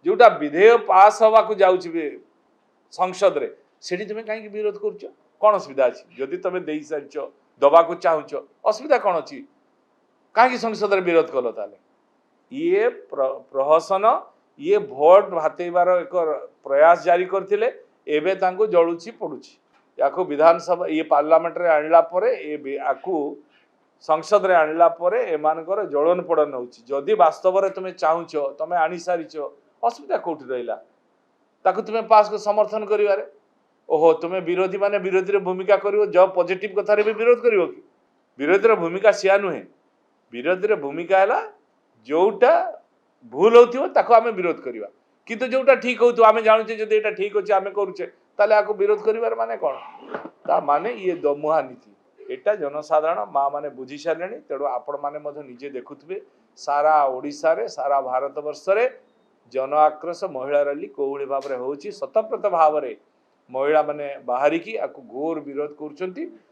जोटा विधेय पास हवा को जाऊँ संसद रे सेठी तुम कहीं विरोध कर कौन असुविधा अच्छी जदि तुम दे सारी दबा को चाहूच असुविधा कौन अच्छी कहीं संसद रे विरोध कल ताले ये प्रहसन ये भोट हाथेबार एक प्रयास जारी करथिले एबे तांको जळुची पडुची याको विधानसभा ये पार्लियामेंट रे आणला परे ए आकु संसद रे आणला परे एमानकर जळन पड़न होची जदि वास्तव रे तुमे चाहूच तुमे आनी सारिच असुविधा कोठी रहिला ताकु तुमे पास को समर्थन करिवारे ओहो तुमे विरोधी माने विरोधी रे भूमिका करिवो जब पॉजिटिव कथा रे भी विरोध करिवो कि विरोधी रे भूमिका सिया नुहे विरोधी रे भूमिका हला जोटा भूल होथिवो ताको आमे विरोध करिवा किंतु जोटा ठीक होतो आमे जानुचे जदि एटा ठीक होचे आमे करूचे ताले आको विरोध करिवार माने कोन ता माने ये दमुहा नीति एटा जनसाधारण माँ माने बुझी सारे तेणु आपण मैंने निजे देखुवे सारा ओडिशा रे सारा भारत वर्ष रे जन आक्रोश महिला रैली कोभली भाव में होची स्वतंत्र भाव में महिला माने बाहरिकी आकु घोर विरोध कर